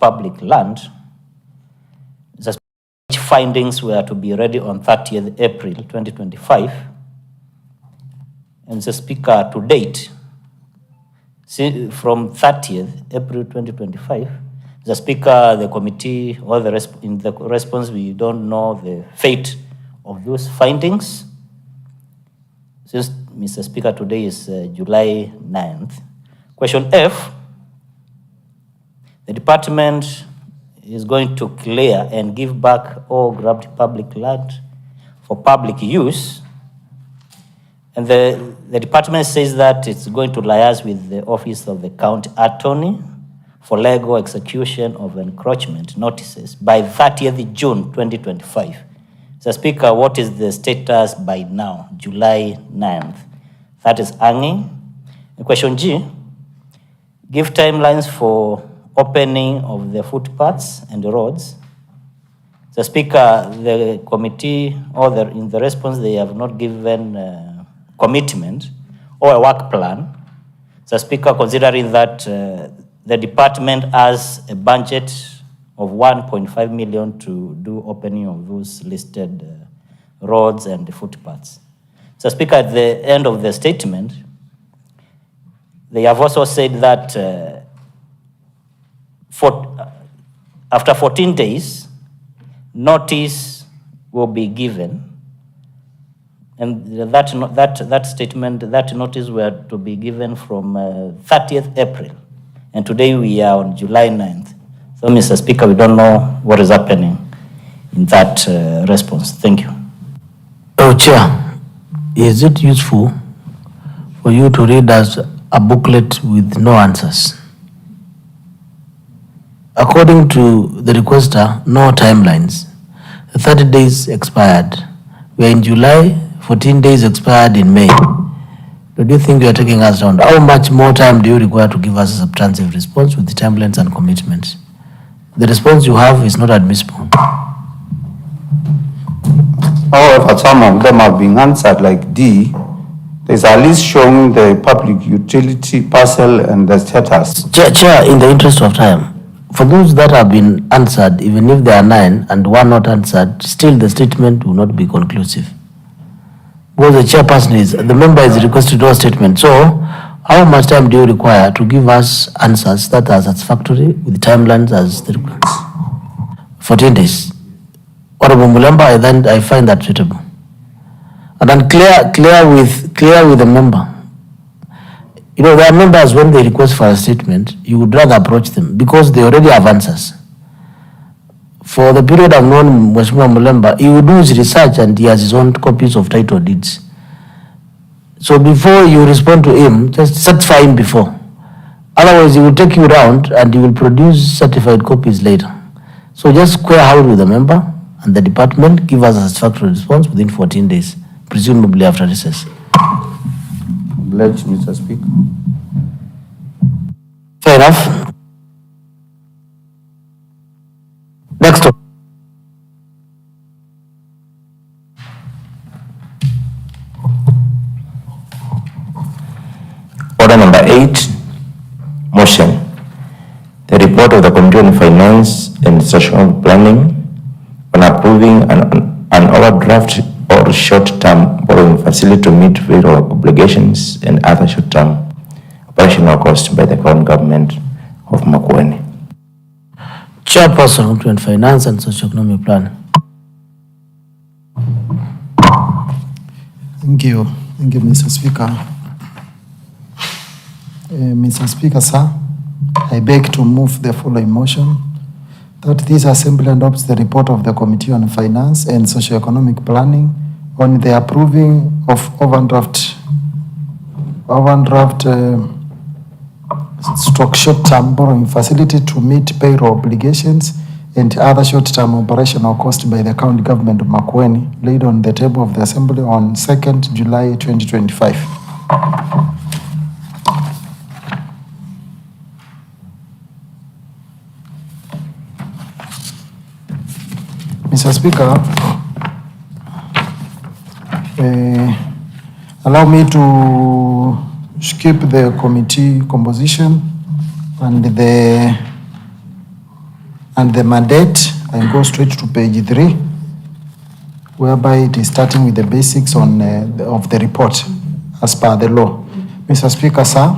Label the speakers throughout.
Speaker 1: public land, which findings were to be ready on 30th April 2025. And the Speaker, to date, from 30th April 2025, the Speaker, the committee, all the in the response, we don't know the fate of those findings. Since, Mr. Speaker, today is July 9th. Question F, the department is going to clear and give back all grabbed public land for public use. And the department says that it's going to liaise with the Office of the County Attorney for legal execution of encroachment notices by 30th June 2025. Mr. Speaker, what is the status by now, July 9th? That is hanging. And question G, give timelines for opening of the footpaths and the roads. The Speaker, the committee, or in the response, they have not given commitment or a work plan. The Speaker, considering that the department has a budget of 1.5 million to do opening of those listed roads and the footpaths. So, Speaker, at the end of the statement, they have also said that after 14 days, notice will be given, and that statement, that notice were to be given from 30th April, and today we are on July 9th. So, Mr. Speaker, we don't know what is happening in that response. Thank you.
Speaker 2: Oh, Chair, is it useful for you to read us a booklet with no answers? According to the requester, no timelines. The 30 days expired. We are in July, 14 days expired in May. Do you think you are taking us down? How much more time do you require to give us a substantive response with the timelines and commitments? The response you have is not admissible.
Speaker 3: However, some of them have been answered, like D. There's a list showing the public utility parcel and the status.
Speaker 2: Chair, in the interest of time, for those that have been answered, even if there are 9 and 1 not answered, still the statement will not be conclusive. Because the chairperson the member is requested to do a statement. So, how much time do you require to give us answers that are satisfactory with timelines as the request? 14 days. Honorable Mulemba, I find that suitable. And then clear with the member. You know, there are members, when they request for a statement, you would rather approach them because they already have answers. For the period I've known Mheshimiwa Mulemba, he will do his research and he has his own copies of title deeds. So before you respond to him, just certify him before. Otherwise, he will take you around and he will produce certified copies later. So just square out with the member and the department, give us a satisfactory response within 14 days, presumably after recess.
Speaker 3: Obliged, Mr. Speaker.
Speaker 2: Fair enough. Next up.
Speaker 4: Order number 8, motion. The report of the Committee on Finance and Social Planning on approving an overdraft or short-term borrowing facility to meet payroll obligations and other short-term operational costs by the Crown Government of Makueni.
Speaker 2: Chairperson, Committee on Finance and Socio-Economic Planning.
Speaker 5: Thank you, Mr. Speaker. Mr. Speaker, sir, I beg to move the following motion that this Assembly adopts the report of the Committee on Finance and Socio-Economic Planning on the approving of overdraft stroke short-term borrowing facility to meet payroll obligations and other short-term operational costs by the County Government of Makueni, laid on the table of the Assembly on 2nd July 2025. Mr. Speaker, allow me to skip the committee composition and the and the mandate. I go straight to page 3, whereby it is starting with the basics of the report as per the law. Mr. Speaker, sir,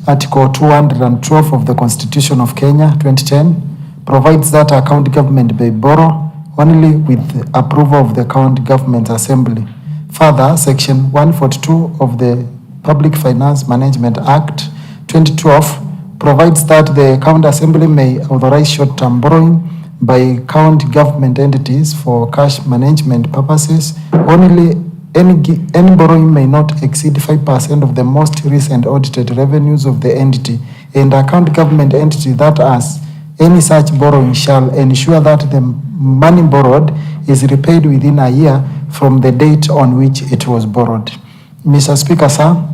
Speaker 5: Article 212 of the Constitution of Kenya 2010 provides that a county government may borrow only with approval of the County Government Assembly. Further, Section 142 of the Public Finance Management Act 2012 provides that the County Assembly may authorize short-term borrowing by county government entities for cash management purposes. Only any borrowing may not exceed 5% of the most recent audited revenues of the entity, and a county government entity that has any such borrowing shall ensure that the money borrowed is repaid within a year from the date on which it was borrowed. Mr. Speaker, sir,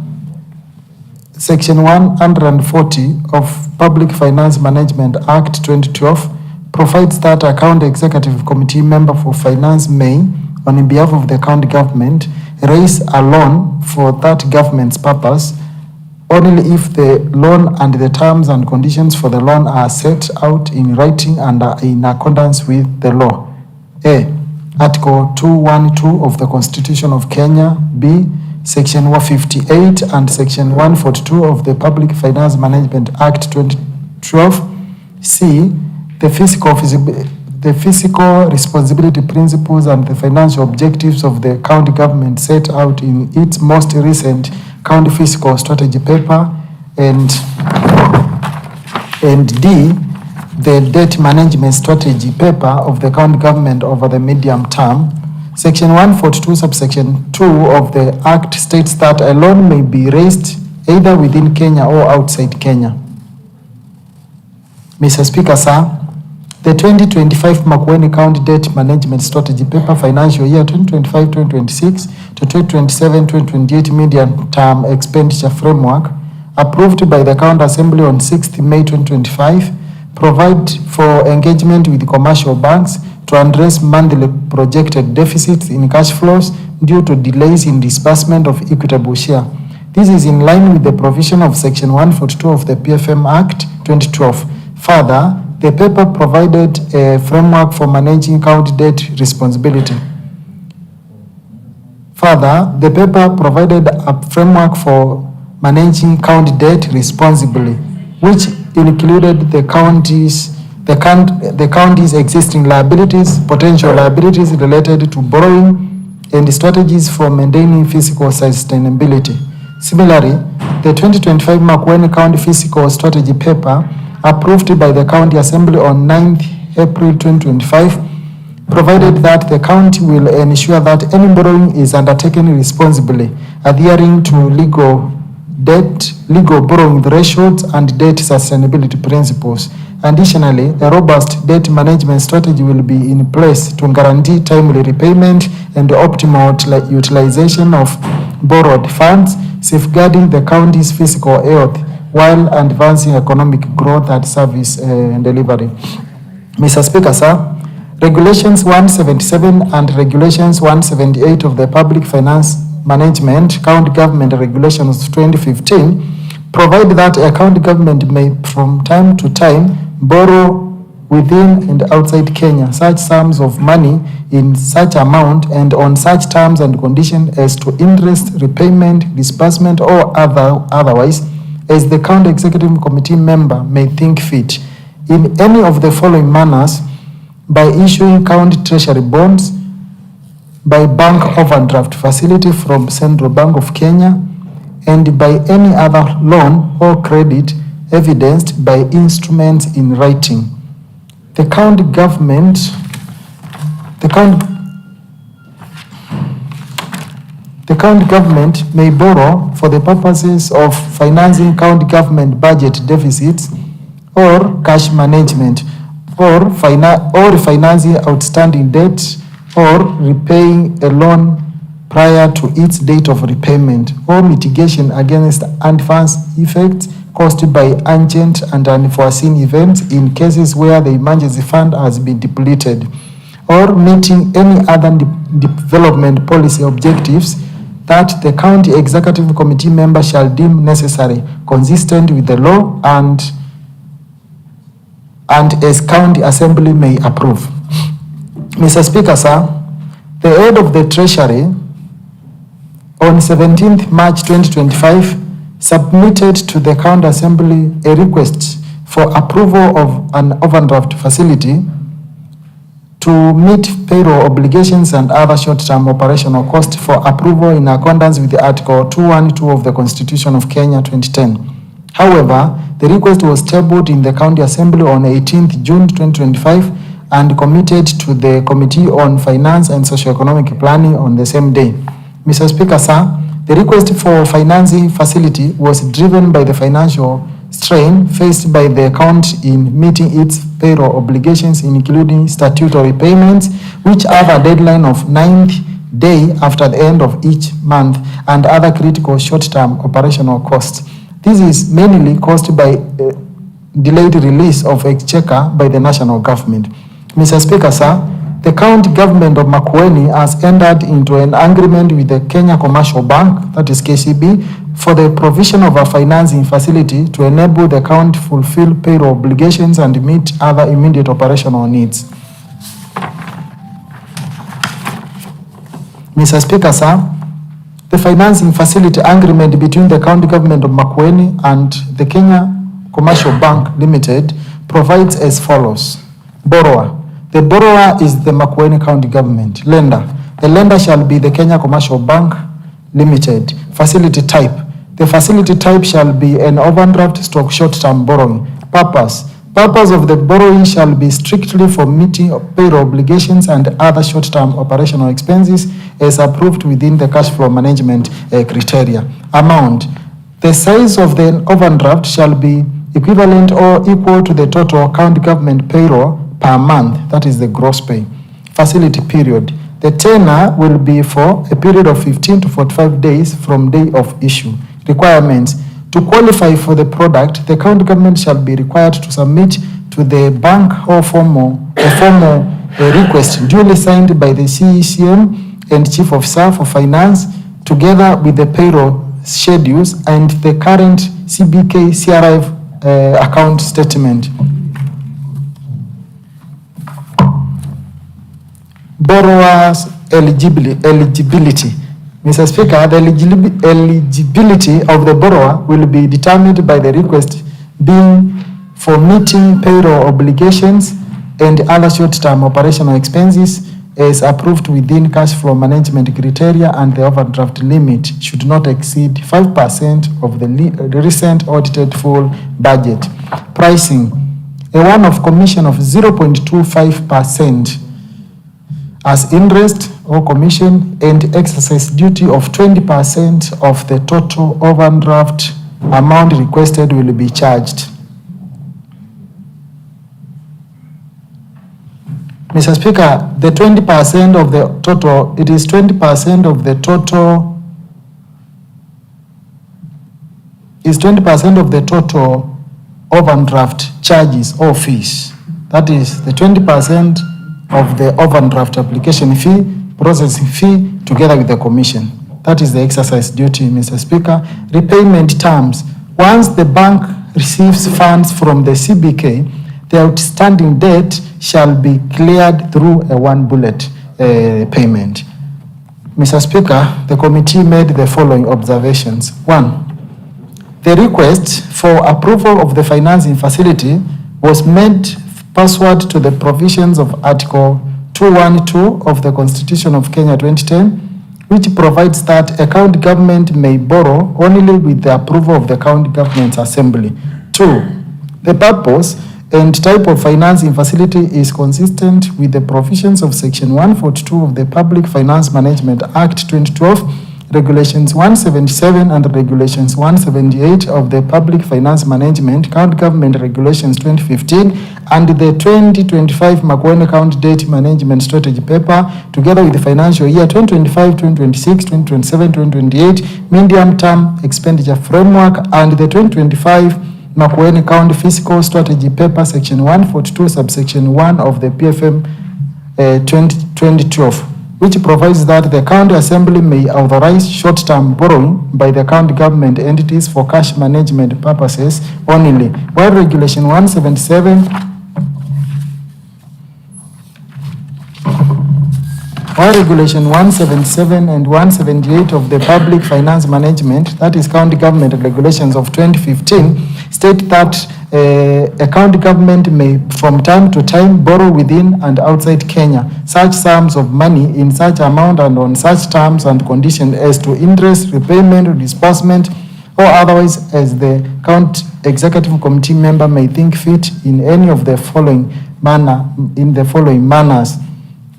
Speaker 5: Section 140 of Public Finance Management Act 2012 provides that a county executive committee member for finance may, on behalf of the county government, raise a loan for that government's purpose only if the loan and the terms and conditions for the loan are set out in writing and are in accordance with the law. A. Article 212 of the Constitution of Kenya. B. Section 158 and Section 142 of the Public Finance Management Act 2012. C. The fiscal responsibility principles and the financial objectives of the county government set out in its most recent county fiscal strategy paper, and D, the debt management strategy paper of the county government over the medium term. Section 142 subsection 2 of the Act states that a loan may be raised either within Kenya or outside Kenya. Mr. Speaker, sir, the 2025 Makueni County Debt Management Strategy Paper financial year 2025-2026 to 2027-2028 medium-term expenditure framework approved by the County Assembly on 6th May 2025 provide for engagement with commercial banks to address monthly projected deficits in cash flows due to delays in disbursement of equitable share. This is in line with the provision of Section 142 of the PFM Act 2012. Further, the paper provided a framework for managing county debt responsibly, which included the county's existing liabilities, potential liabilities related to borrowing, and strategies for maintaining fiscal sustainability. Similarly, the 2025 Makueni County Fiscal Strategy Paper, approved by the County Assembly on 9th April 2025, provided that the county will ensure that any borrowing is undertaken responsibly, adhering to legal borrowing thresholds and debt sustainability principles. Additionally, a robust debt management strategy will be in place to guarantee timely repayment and optimal utilization of borrowed funds, safeguarding the county's fiscal health while advancing economic growth and service delivery. Mr. Speaker, sir, Regulations 177 and Regulations 178 of the Public Finance Management County Government Regulations 2015 provide that a county government may from time to time borrow within and outside Kenya such sums of money in such amount and on such terms and conditions as to interest, repayment, disbursement, or otherwise as the county executive committee member may think fit, in any of the following manners: by issuing county treasury bonds, by bank overdraft facility from Central Bank of Kenya, and by any other loan or credit evidenced by instruments in writing. The county government may borrow for the purposes of financing county government budget deficits or cash management, or refinancing outstanding debt, or repaying a loan prior to its date of repayment, or mitigation against adverse effects caused by urgent and unforeseen events in cases where the emergency fund has been depleted, or meeting any other development policy objectives that the county executive committee member shall deem necessary, consistent with the law, and and as County Assembly may approve. Mr. Speaker, sir, the head of the Treasury on 17th March 2025 submitted to the County Assembly a request for approval of an overdraft facility to meet payroll obligations and other short-term operational costs for approval in accordance with Article 212 of the Constitution of Kenya 2010. However, the request was tabled in the County Assembly on 18th June 2025 and committed to the Committee on Finance and Socio-Economic Planning on the same day. Mr. Speaker, sir, the request for financing facility was driven by the financial strain faced by the county in meeting its payroll obligations, including statutory payments, which have a deadline of 9th day after the end of each month, and other critical short-term operational costs. This is mainly caused by delayed release of exchequer by the national government. Mr. Speaker, sir, the county government of Makueni has entered into an agreement with the Kenya Commercial Bank, that is KCB, for the provision of a financing facility to enable the county to fulfill payroll obligations and meet other immediate operational needs. Mr. Speaker, sir, the financing facility agreement between the county government of Makueni and the Kenya Commercial Bank Limited provides as follows. Borrower. The borrower is the Makueni County Government. Lender. The lender shall be the Kenya Commercial Bank Limited. Facility type. The facility type shall be an overdraft stock short-term borrowing. Purpose. Purpose of the borrowing shall be strictly for meeting payroll obligations and other short-term operational expenses as approved within the cash flow management criteria. Amount. The size of the overdraft shall be equivalent or equal to the total county government payroll per month, that is the gross pay. Facility period. The tenor will be for a period of 15 to 45 days from day of issue. Requirements. To qualify for the product, the county government shall be required to submit to the bank or formal request duly signed by the CECM and Chief Officer for Finance, together with the payroll schedules and the current CBK CRF account statement. Borrowers eligibility. Mr. Speaker, the eligibility of the borrower will be determined by the request being for meeting payroll obligations and other short-term operational expenses as approved within cash flow management criteria, and the overdraft limit should not exceed 5% of the recent audited full budget. Pricing. A one-off commission of 0.25% as interest or commission, and exercise duty of 20% of the total overdraft amount requested will be charged. Mr. Speaker, the 20% of the total, it is 20% of the total, is 20% of the total overdraft charges or fees. That is the 20% of the overdraft application fee, processing fee, together with the commission. That is the exercise duty, Mr. Speaker. Repayment terms. Once the bank receives funds from the CBK, the outstanding debt shall be cleared through a one bullet payment. Mr. Speaker, the committee made the following observations. 1. The request for approval of the financing facility was made pursuant to the provisions of Article 212 of the Constitution of Kenya 2010, which provides that a county government may borrow only with the approval of the county government assembly. 2. The purpose and type of financing facility is consistent with the provisions of Section 142 of the Public Finance Management Act 2012, Regulations 177 and Regulations 178 of the Public Finance Management County Government Regulations 2015 and the 2025 Makueni County Debt Management Strategy Paper, together with the financial year 2025, 2026, 2027, 2028 Medium Term Expenditure Framework and the 2025 Makueni County Fiscal Strategy Paper, Section 142, Subsection 1 of the PFM 2012. Which provides that the county assembly may authorize short-term borrowing by the county government entities for cash management purposes only, while Regulation 177 While Regulation 177 and 178 of the Public Finance Management, that is County Government Regulations of 2015, state that a county government may from time to time borrow within and outside Kenya such sums of money in such amount and on such terms and conditions as to interest, repayment, disbursement, or otherwise as the county executive committee member may think fit in any of the following manners: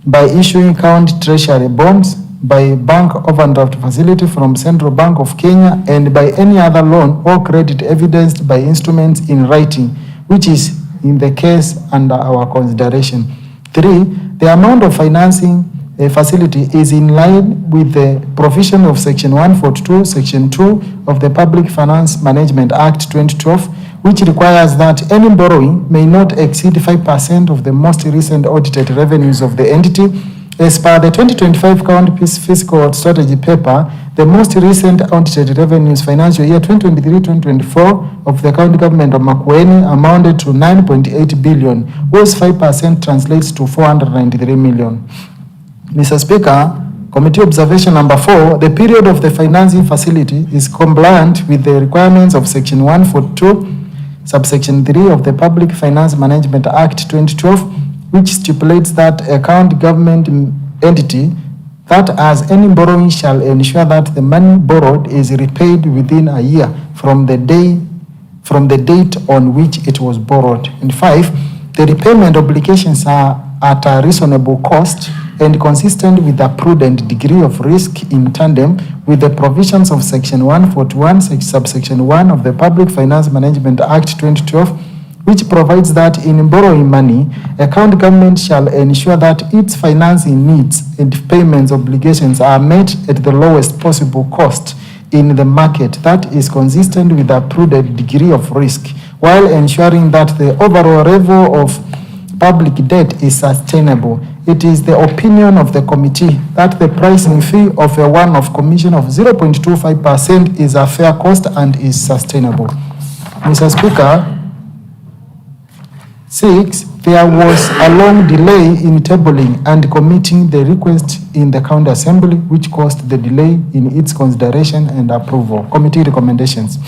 Speaker 5: by issuing county treasury bonds, by bank overdraft facility from Central Bank of Kenya, and by any other loan or credit evidenced by instruments in writing, which is in the case under our consideration. 3, the amount of financing a facility is in line with the provision of Section 142, Section 2 of the Public Finance Management Act 2012, which requires that any borrowing may not exceed 5% of the most recent audited revenues of the entity. As per the 2025 County Fiscal Strategy Paper, the most recent audited revenues financial year 2023-2024 of the County Government of Makueni amounted to 9.8 billion, whose 5% translates to 493 million. Mr. Speaker, Committee Observation Number 4, the period of the financing facility is compliant with the requirements of Section 142, Subsection 3 of the Public Finance Management Act 2012, which stipulates that a county government entity that has any borrowing shall ensure that the money borrowed is repaid within a year from the date on which it was borrowed. And 5, the repayment obligations are at a reasonable cost and consistent with a prudent degree of risk in tandem with the provisions of Section 141, subsection 1 of the Public Finance Management Act 2012, which provides that in borrowing money, a county government shall ensure that its financing needs and payments obligations are met at the lowest possible cost in the market that is consistent with a prudent degree of risk, while ensuring that the overall level of public debt is sustainable. It is the opinion of the committee that the pricing fee of a one-off commission of 0.25% is a fair cost and is sustainable. Mr. Speaker, 6, there was a long delay in tabling and committing the request in the County Assembly, which caused the delay in its consideration and approval. Committee recommendations.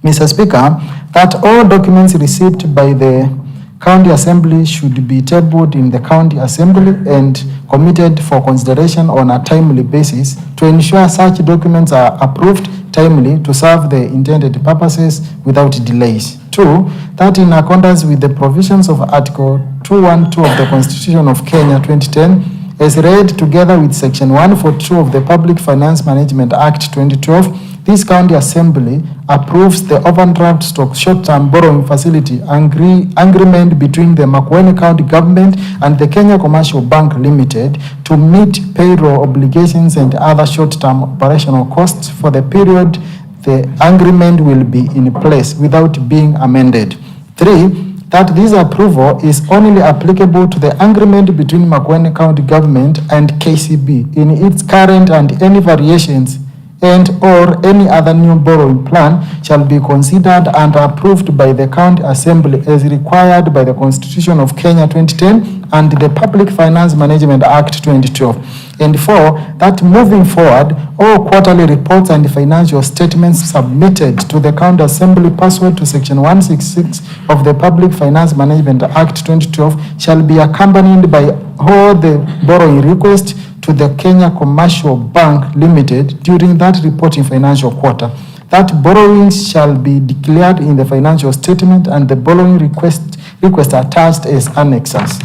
Speaker 5: Mr. Speaker, that all documents received by the County Assembly should be tabled in the County Assembly and committed for consideration on a timely basis to ensure such documents are approved timely to serve the intended purposes without delays. 2, that in accordance with the provisions of Article 212 of the Constitution of Kenya 2010, as read together with Section 142 of the Public Finance Management Act 2012, this County Assembly approves the overdraft stock short-term borrowing facility agreement between the Makueni County Government and the Kenya Commercial Bank Limited to meet payroll obligations and other short-term operational costs for the period the agreement will be in place without being amended. 3, that this approval is only applicable to the agreement between Makueni County Government and KCB in its current and any variations and or any other new borrowing plan shall be considered and approved by the County Assembly as required by the Constitution of Kenya 2010 and the Public Finance Management Act 2012. And 4, that moving forward, all quarterly reports and financial statements submitted to the County Assembly pursuant to Section 166 of the Public Finance Management Act 2012 shall be accompanied by all the borrowing requests to the Kenya Commercial Bank Limited during that reporting financial quarter. That borrowings shall be declared in the financial statement and the borrowing request attached as annexes.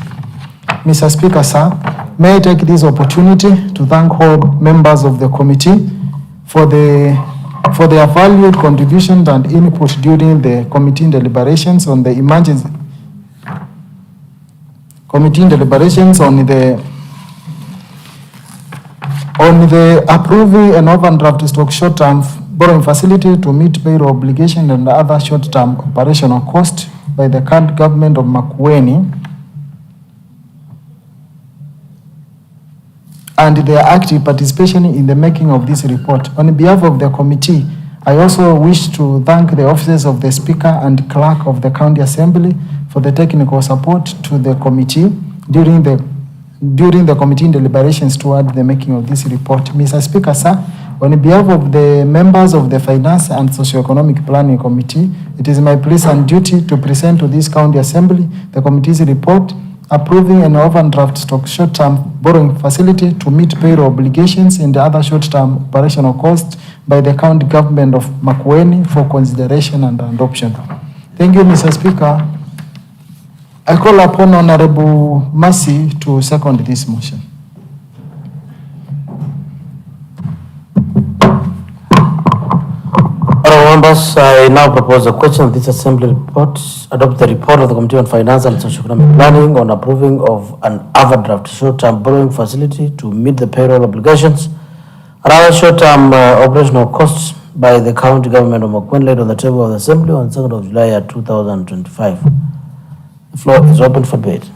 Speaker 5: Mr. Speaker, sir, may I take this opportunity to thank all members of the committee for their valued contributions and input during the committee deliberations on the emergency on the approving an overdraft stock short-term borrowing facility to meet payroll obligation and other short-term operational costs by the current government of Makueni and their active participation in the making of this report. On behalf of the committee, I also wish to thank the officers of the Speaker and Clerk of the County Assembly for the technical support to the committee during the during the committee deliberations toward the making of this report. Mr. Speaker, sir, on behalf of the members of the Finance and Socio-Economic Planning Committee, it is my place and duty to present to this County Assembly the committee's report approving an overdraft stock short-term borrowing facility to meet payroll obligations and other short-term operational costs by the county government of Makueni for consideration and adoption. Thank you, Mr. Speaker. I call upon Honorable Mercy to second this motion.
Speaker 2: Honourable members, I now propose a question of this assembly report. Adopt the report of the Committee on Finance and Socio-Economic Planning on approving of an overdraft short-term borrowing facility to meet the payroll obligations and other short-term operational costs by the county government of Makueni laid on the table of the assembly on 2nd of July 2025. The floor is open for debate.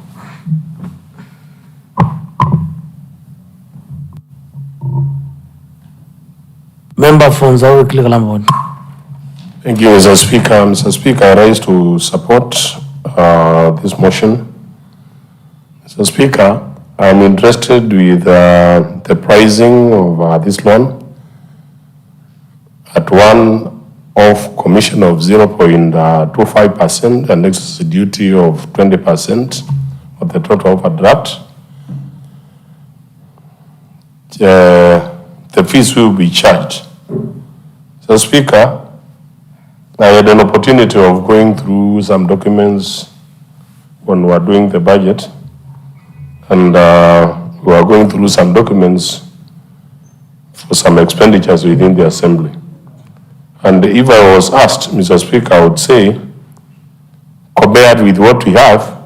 Speaker 2: Member for Nzawi Klikalamboni.
Speaker 6: Thank you, Mr. Speaker. Mr. Speaker, I rise to support this motion. Mr. Speaker, I'm interested with the pricing of this loan at one-off commission of 0.25% and excess duty of 20% of the total overdraft. The fees will be charged. Mr. Speaker, I had an opportunity of going through some documents when we were doing the budget, and we were going through some documents for some expenditures within the assembly. And if I was asked, Mr. Speaker, I would say, compared with what we have,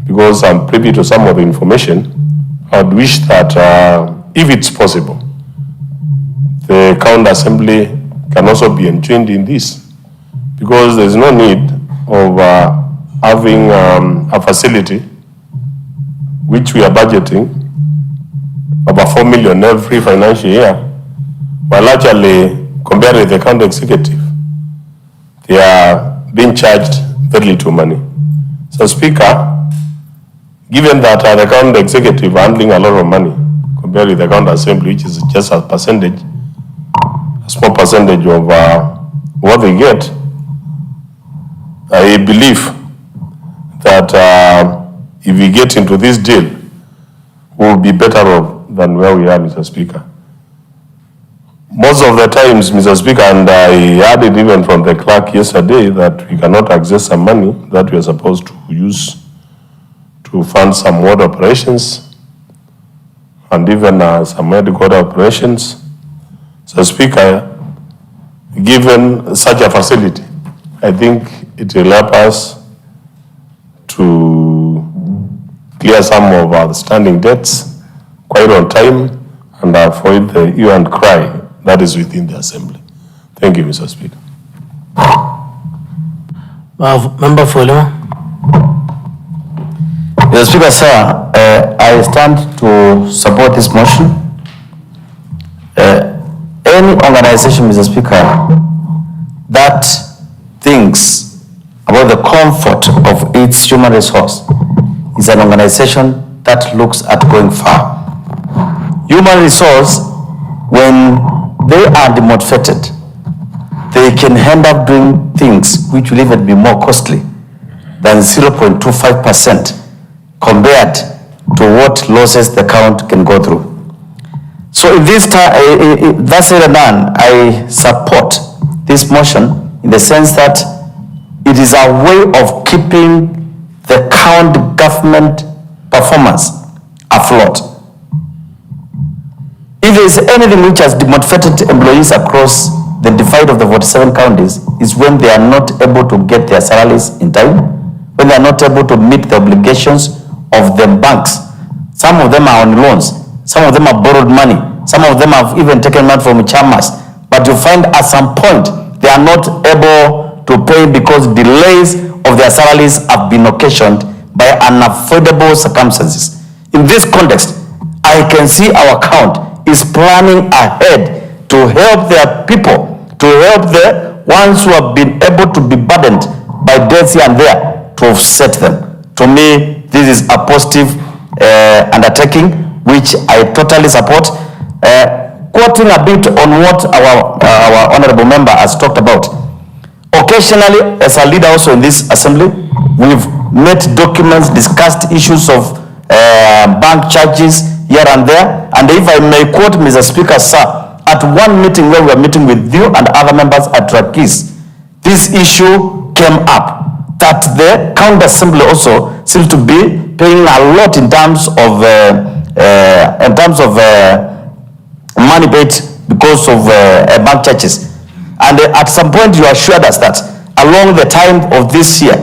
Speaker 6: because I'm privy to some of the information, I would wish that if it's possible, the county assembly can also be enjoined in this, because there's no need of having a facility which we are budgeting over 4 million every financial year, while actually compared with the county executive, they are being charged very little money. So, Speaker, given that the county executive are handling a lot of money compared with the county assembly, which is just a percentage, a small percentage of what they get, I believe that if we get into this deal, we'll be better off than where we are, Mr. Speaker. Most of the times, Mr. Speaker, and I heard it even from the clerk yesterday, that we cannot access some money that we are supposed to use to fund some ward operations and even some medical operations. So, Speaker, given such a facility, I think it will help us to clear some of our standing debts quite on time and avoid the hue and cry that is within the assembly. Thank you, Mr. Speaker.
Speaker 2: Member for Elima.
Speaker 4: Mr. Speaker, sir, I stand to support this motion. Any organization, Mr. Speaker, that thinks about the comfort of its human resource is an organization that looks at going far. Human resource, when they are demotivated, they can end up doing things which will even be more costly than 0.25% compared to what losses the county can go through. So in this time, that's said and done, I support this motion in the sense that it is a way of keeping the county government performance afloat. If there is anything which has demotivated employees across the divide of the 47 counties, is when they are not able to get their salaries in time, when they are not able to meet the obligations of the banks. Some of them are on loans, some of them have borrowed money, some of them have even taken money from chairmans, but you find at some point they are not able to pay because delays of their salaries have been occasioned by unavoidable circumstances. In this context, I can see our county is planning ahead to help their people, to help the ones who have been able to be burdened by debts here and there, to offset them. To me, this is a positive undertaking, which I totally support. Quoting a bit on what our honorable member has talked about. Occasionally, as a leader also in this assembly, we've met documents, discussed issues of bank charges here and there. And if I may quote Mr. Speaker, sir, at one meeting where we were meeting with you and other members at Rakis, this issue came up that the county assembly also seems to be paying a lot in terms of money paid because of bank charges. And at some point you assured us that along the time of this year,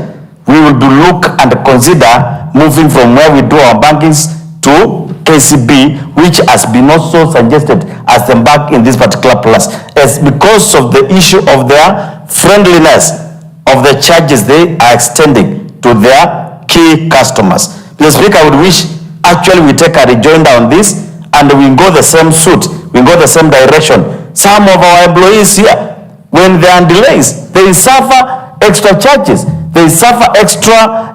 Speaker 4: we will be look and consider moving from where we do our bankings to KCB, which has been also suggested as the bank in this particular place, as because of the issue of their friendliness of the charges they are extending to their key customers. Mr. Speaker, I would wish actually we take a rejoinder on this and we go the same suit, we go the same direction. Some of our employees here, when there are delays, they suffer extra charges, they suffer extra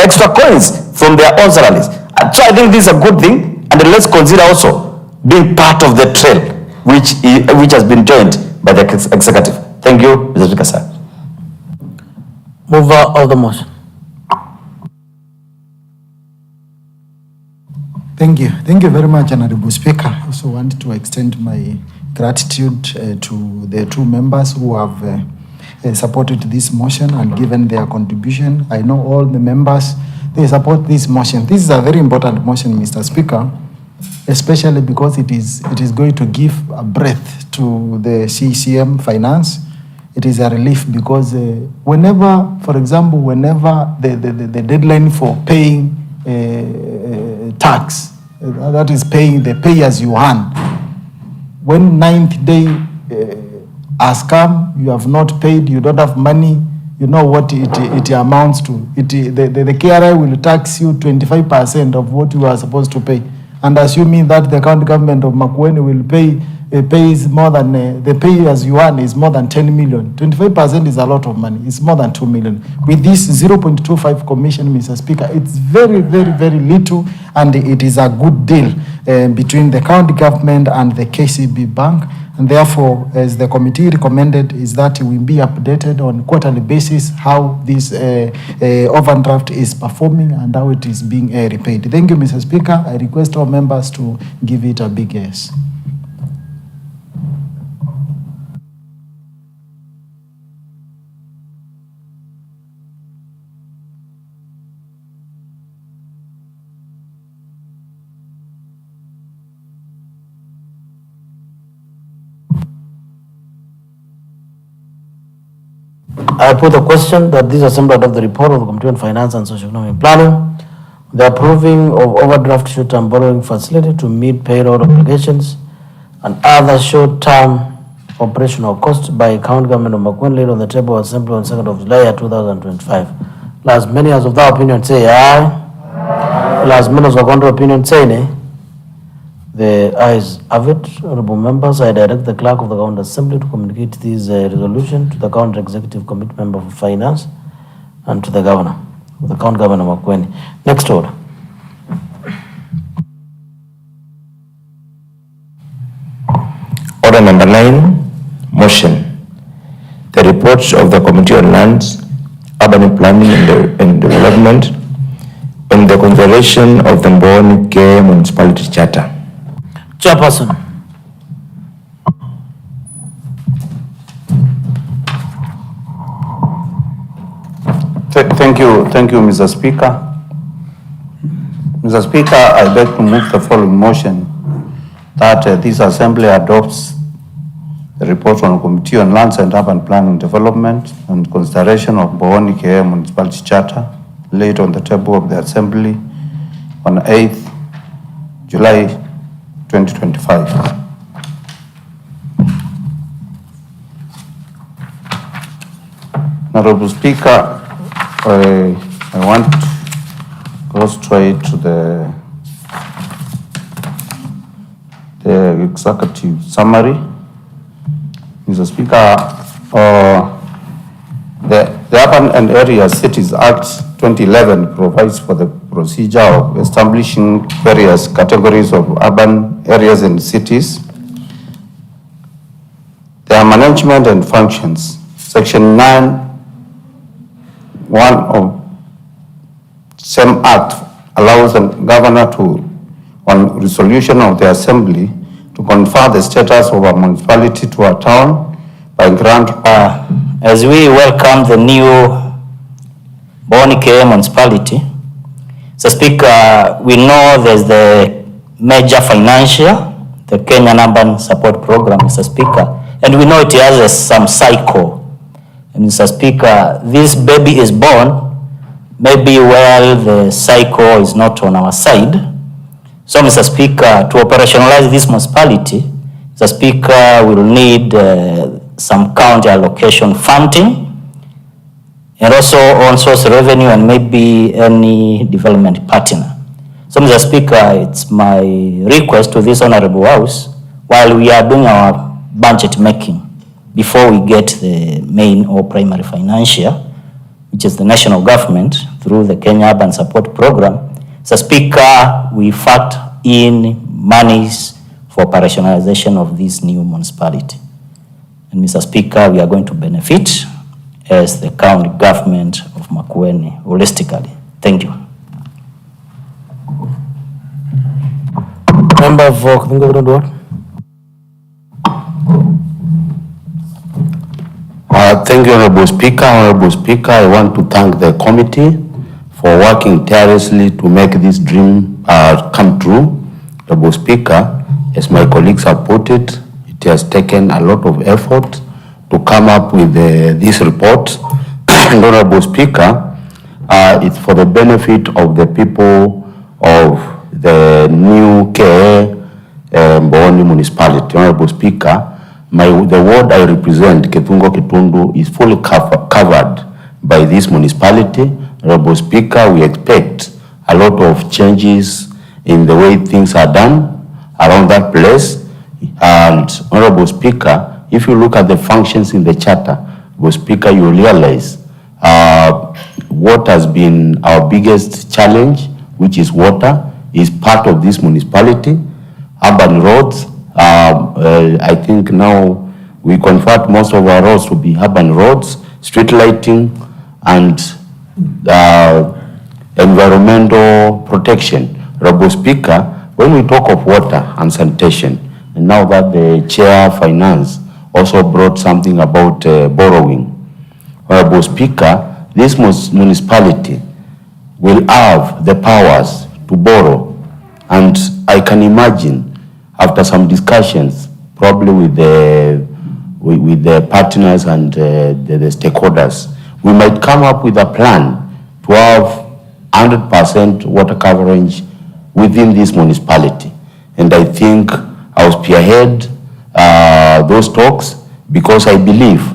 Speaker 4: extra coins from their own salaries. So I think this is a good thing, and let's consider also being part of the trail which has been joined by the executive. Thank you, Mr. Speaker, sir.
Speaker 2: Mover of the motion.
Speaker 5: Thank you. Thank you very much, Honorable Speaker. I also want to extend my gratitude to the two members who have supported this motion and given their contribution. I know all the members, they support this motion. This is a very important motion, Mr. Speaker, especially because it is going to give a breath to the CCM finance. It is a relief because whenever, for example, whenever the deadline for paying tax, that is paying the pay as you earn, when 9th day has come, you have not paid, you don't have money, you know what it amounts to. The KRI will tax you 25% of what you are supposed to pay. And assuming that the county government of Makueni will pays more than, the pay as you earn is more than 10 million. 25% is a lot of money. It's more than 2 million. With this 0.25 commission, Mr. Speaker, it's very, very, very little, and it is a good deal between the county government and the KCB Bank. And therefore, as the committee recommended, is that we be updated on quarterly basis how this overdraft is performing and how it is being repaid. Thank you, Mr. Speaker. I request all members to give it a big yes.
Speaker 2: I put the question that this assembly adopt the report of the Committee on Finance and Socio-Economic Planning, the approving of overdraft short-term borrowing facility to meet payroll obligations and other short-term operational costs by county government of Makueni laid on the table of assembly on 2nd of July 2025. As many as of that opinion say aye. As many as of contrary opinion say nay. The ayes have it. Honorable members, I direct the clerk of the county assembly to communicate this resolution to the county executive committee member for finance and to the governor, the county governor of Makueni. Next order.
Speaker 4: Order number 9, motion. The report of the Committee on Lands, Urban Planning and Development on the consideration of the Bunge Municipality Charter.
Speaker 2: Chairperson.
Speaker 3: Thank you, Mr. Speaker. Mr. Speaker, I beg to move the following motion that this assembly adopts the report on Committee on Lands and Urban Planning Development and consideration of Bunge Municipality Charter laid on the table of the assembly on 8th July 2025. Honorable Speaker, I want to go straight to the executive summary. Mr. Speaker, the Urban and Area Cities Act 2011 provides for the procedure of establishing various categories of urban areas and cities, their management and functions. Section 9(1) of same act allows the governor to, on resolution of the assembly, to confer the status of a municipality to a town by grant.
Speaker 1: As we welcome the new Bunge municipality, so Speaker, we know there's the major financial, the Kenyan Urban Support Program, Mr. Speaker, and we know it has some cycle. And Mr. Speaker, this baby is born, maybe while the cycle is not on our side. So, Mr. Speaker, to operationalize this municipality, Mr. Speaker, we'll need some county allocation funding, and also on source revenue and maybe any development partner. So, Mr. Speaker, it's my request to this Honorable House, while we are doing our budget making, before we get the main or primary financial, which is the national government through the Kenya Urban Support Program, Mr. Speaker, we factor in monies for operationalization of this new municipality. And Mr. Speaker, we are going to benefit as the county government of Makueni holistically. Thank you.
Speaker 2: Member for Katunga Ward.
Speaker 3: Thank you, Honorable Speaker. Honorable Speaker, I want to thank the committee for working tirelessly to make this dream come true. Honorable Speaker, as my colleagues have put it, it has taken a lot of effort to come up with this report. And Honorable Speaker, it's for the benefit of the people of the new Mboni municipality. Honorable Speaker, the ward I represent, Ketungo Kitundu, is fully covered by this municipality. Honorable Speaker, we expect a lot of changes in the way things are done around that place. And Honorable Speaker, if you look at the functions in the charter, Honorable Speaker, you realize what has been our biggest challenge, which is water, is part of this municipality. Urban roads, I think now we convert most of our roads to be urban roads, street lighting, and environmental protection. Honorable Speaker, when we talk of water and sanitation, and now that the Chair Finance also brought something about borrowing, Honorable Speaker, this municipality will have the powers to borrow, and I can imagine after some discussions, probably with the partners and the stakeholders, we might come up with a plan to have 100% water coverage within this municipality. And I think I'll spearhead those talks, because I believe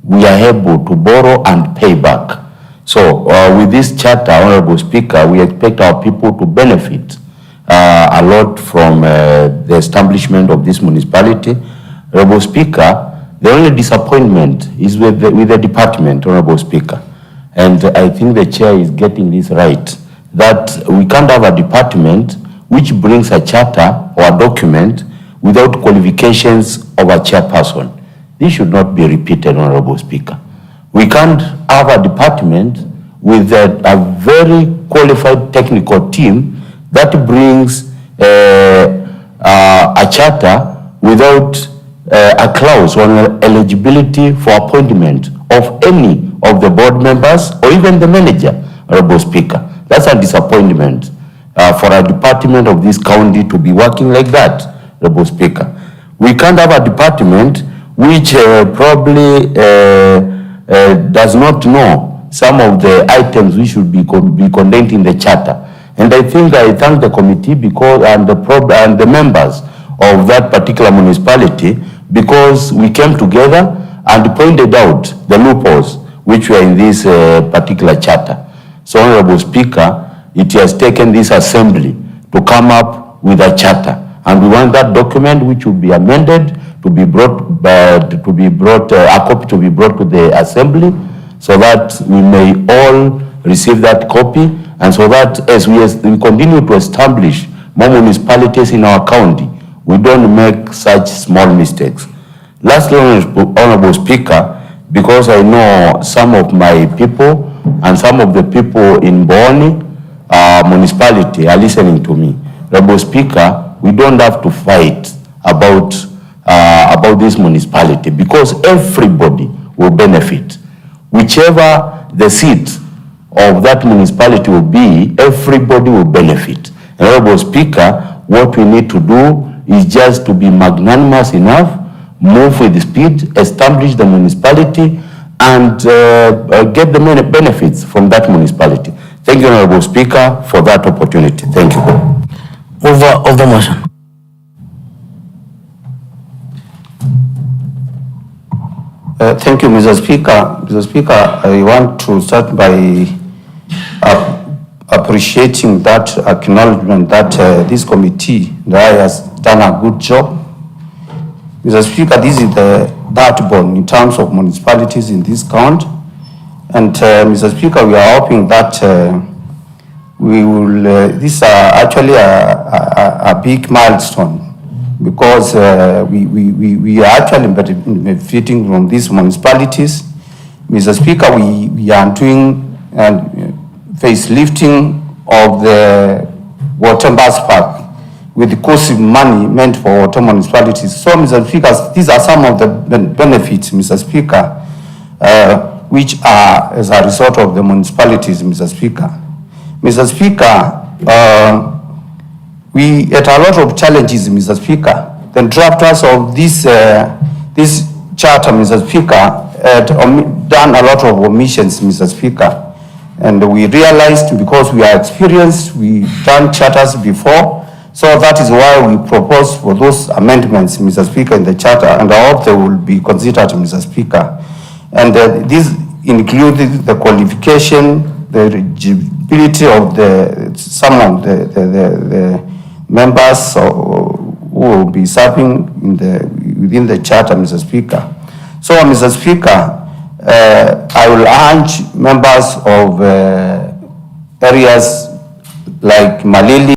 Speaker 3: we are able to borrow and pay back. So with this charter, Honorable Speaker, we expect our people to benefit a lot from the establishment of this municipality. Honorable Speaker, the only disappointment is with the department, Honorable Speaker. And I think the chair is getting this right, that we can't have a department which brings a charter or a document without qualifications of a chairperson. This should not be repeated, Honorable Speaker. We can't have a department with a very qualified technical team that brings a charter without a clause on eligibility for appointment of any of the board members or even the manager, Honorable Speaker. That's a disappointment for a department of this county to be working like that, Honorable Speaker. We can't have a department which probably does not know some of the items which should be contained in the charter. And I think I thank the committee because and the members of that particular municipality, because we came together and pointed out the loopholes which were in this particular charter. So, Honorable Speaker, it has taken this assembly to come up with a charter, and we want that document, which will be amended, to be brought a copy to be brought to the assembly, so that we may all
Speaker 4: receive that copy, and so that as we continue to establish more municipalities in our county, we don't make such small mistakes. Lastly, Honorable Speaker, because I know some of my people and some of the people in Bunge municipality are listening to me. Honorable Speaker, we don't have to fight about this municipality because everybody will benefit. Whichever the seat of that municipality will be, everybody will benefit. Honorable Speaker, what we need to do is just to be magnanimous enough, move with speed, establish the municipality, and get the many benefits from that municipality. Thank you, Honorable Speaker, for that opportunity. Thank you.
Speaker 2: Mover of the motion.
Speaker 3: Thank you, Mr. Speaker. Mr. Speaker, I want to start by appreciating that acknowledgement that this committee has done a good job. Mr. Speaker, this is the backbone in terms of municipalities in this county. And Mr. Speaker, we are hoping that we will, this is actually a big milestone because we are actually benefiting from these municipalities. Mr. Speaker, we are doing facelifting of the water bus park with the cost of money meant for water municipalities. So, Mr. Speaker, these are some of the benefits, Mr. Speaker, which are as a result of the municipalities, Mr. Speaker. Mr. Speaker, we had a lot of challenges, Mr. Speaker. The drafters of this charter, Mr. Speaker, had done a lot of omissions, Mr. Speaker. And we realized because we are experienced, we've done charters before, so that is why we propose for those amendments, Mr. Speaker, in the charter, and I hope they will be considered, Mr. Speaker. And this included the qualification, the eligibility of some of the members who will be serving within the charter, Mr. Speaker. So, Mr. Speaker, I will urge members of areas like Malili,